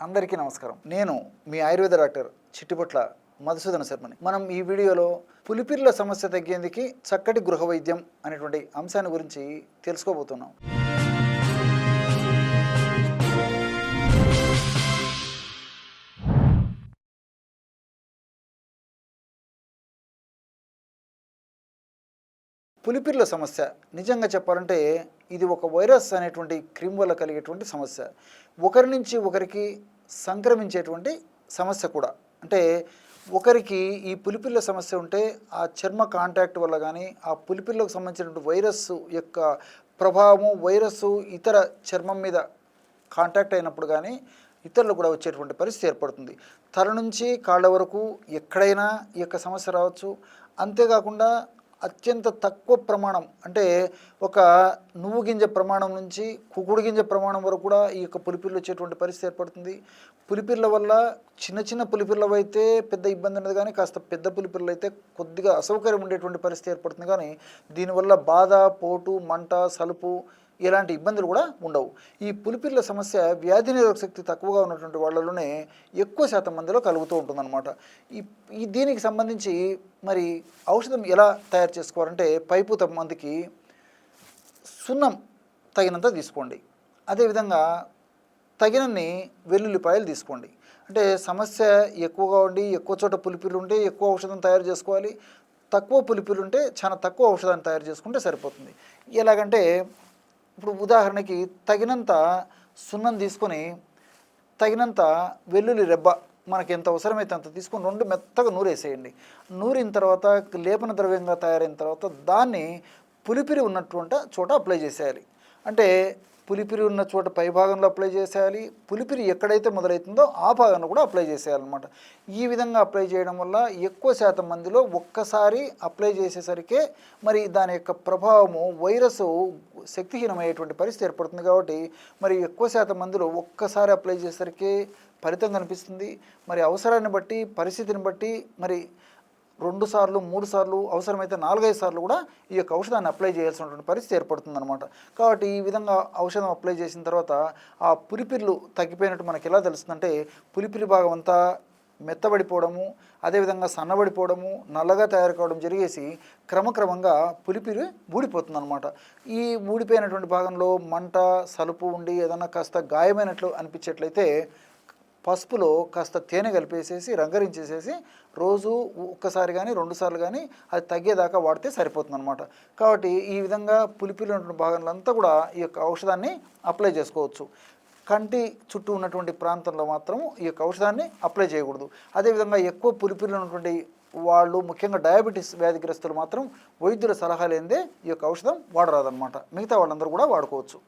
అందరికీ నమస్కారం. నేను మీ ఆయుర్వేద డాక్టర్ చిట్టిపొట్ల మధుసూదన శర్మని. మనం ఈ వీడియోలో పులిపిర్ల సమస్య తగ్గేందుకు చక్కటి గృహ వైద్యం అనేటువంటి అంశాన్ని గురించి తెలుసుకోబోతున్నాం. పులిపిర్ల సమస్య నిజంగా చెప్పాలంటే ఇది ఒక వైరస్ అనేటువంటి క్రిమ్ వల్ల కలిగేటువంటి సమస్య. ఒకరి నుంచి ఒకరికి సంక్రమించేటువంటి సమస్య కూడా. అంటే ఒకరికి ఈ పులిపిర్ల సమస్య ఉంటే ఆ చర్మ కాంటాక్ట్ వల్ల కానీ ఆ పులిపిర్లకు సంబంధించినటువంటి వైరస్ యొక్క ప్రభావము వైరస్సు ఇతర చర్మం మీద కాంటాక్ట్ అయినప్పుడు కానీ ఇతరులు కూడా వచ్చేటువంటి పరిస్థితి ఏర్పడుతుంది. తల నుంచి కాళ్ళ వరకు ఎక్కడైనా ఈ యొక్క సమస్య రావచ్చు. అంతేకాకుండా అత్యంత తక్కువ ప్రమాణం అంటే ఒక నువ్వు గింజ ప్రమాణం నుంచి కుకుడు గింజ ప్రమాణం వరకు కూడా ఈ యొక్క పులిపిర్లు వచ్చేటువంటి పరిస్థితి ఏర్పడుతుంది. పులిపిర్ల వల్ల చిన్న చిన్న పులిపిర్లు అయితే పెద్ద ఇబ్బంది ఉండదు, కానీ కాస్త పెద్ద పులిపిర్లు అయితే కొద్దిగా అసౌకర్యం ఉండేటువంటి పరిస్థితి ఏర్పడుతుంది. కానీ దీనివల్ల బాధ, పోటు, మంట, సలుపు ఇలాంటి ఇబ్బందులు కూడా ఉండవు. ఈ పులిపిర్ల సమస్య వ్యాధి నిరోధక శక్తి తక్కువగా ఉన్నటువంటి వాళ్ళలోనే ఎక్కువ శాతం మందిలో కలుగుతూ ఉంటుందన్నమాట. దీనికి సంబంధించి మరి ఔషధం ఎలా తయారు చేసుకోవాలంటే పైపూత మందికి సున్నం తగినంత తీసుకోండి. అదేవిధంగా తగినన్ని వెల్లుల్లిపాయలు తీసుకోండి. అంటే సమస్య ఎక్కువగా ఉండి ఎక్కువ చోట పులిపిర్లు ఉంటే ఎక్కువ ఔషధం తయారు చేసుకోవాలి. తక్కువ పులిపిర్లు ఉంటే చాలా తక్కువ ఔషధాన్ని తయారు చేసుకుంటే సరిపోతుంది. ఎలాగంటే ఇప్పుడు ఉదాహరణకి తగినంత సున్నం తీసుకొని తగినంత వెల్లుల్లి రెబ్బ మనకి ఎంత అవసరమైతే అంత తీసుకొని 2 మెత్తగా నూరేసేయండి. నూరిన తర్వాత లేపన ద్రవ్యంగా తయారైన తర్వాత దాన్ని పులిపిరి ఉన్నటువంటి చోట అప్లై చేసేయాలి. అంటే పులిపిరి ఉన్న చోట పై భాగంలో అప్లై చేసేయాలి. పులిపిరి ఎక్కడైతే మొదలవుతుందో ఆ భాగంలో కూడా అప్లై చేసేయాలన్నమాట. ఈ విధంగా అప్లై చేయడం వల్ల ఎక్కువ శాతం మందిలో ఒక్కసారి అప్లై చేసేసరికి మరి దాని యొక్క ప్రభావము వైరస్ శక్తిహీనమయ్యేటువంటి పరిస్థితి ఏర్పడుతుంది. కాబట్టి మరి ఎక్కువ శాతం మందిలో ఒక్కసారి అప్లై చేసేసరికి ఫలితం కనిపిస్తుంది. మరి అవసరాన్ని బట్టి పరిస్థితిని బట్టి మరి 2 సార్లు 3 సార్లు అవసరమైతే 4-5 సార్లు కూడా ఈ యొక్క ఔషధాన్ని అప్లై చేయాల్సినటువంటి పరిస్థితి ఏర్పడుతుందన్నమాట. కాబట్టి ఈ విధంగా ఔషధం అప్లై చేసిన తర్వాత ఆ పులిపిర్లు తగ్గిపోయినట్టు మనకి ఎలా తెలుస్తుందంటే పులిపిరి భాగం అంతా మెత్తబడిపోవడము, అదేవిధంగా సన్నబడిపోవడము, నల్లగా తయారు కావడం జరిగేసి క్రమక్రమంగా పులిపిరి ఊడిపోతుందన్నమాట. ఈ ఊడిపోయినటువంటి భాగంలో మంట, సలుపు ఉండి ఏదన్నా కాస్త గాయమైనట్లు అనిపించేట్లయితే పసుపులో కాస్త తేనె కలిపేసేసి రంగరించేసేసి రోజు ఒక్కసారి కానీ 2 సార్లు కానీ అది తగ్గేదాకా వాడితే సరిపోతుందన్నమాట. కాబట్టి ఈ విధంగా పులిపిర్లు ఉన్నటువంటి భాగంలో అంతా కూడా ఈ యొక్క ఔషధాన్ని అప్లై చేసుకోవచ్చు. కంటి చుట్టూ ఉన్నటువంటి ప్రాంతంలో మాత్రం ఈ యొక్క ఔషధాన్ని అప్లై చేయకూడదు. అదేవిధంగా ఎక్కువ పులిపిర్లు ఉన్నటువంటి వాళ్ళు ముఖ్యంగా డయాబెటీస్ వ్యాధిగ్రస్తులు మాత్రం వైద్యుల సలహా లేనిదే ఈ యొక్క ఔషధం వాడరాదనమాట. మిగతా వాళ్ళందరూ కూడా వాడుకోవచ్చు.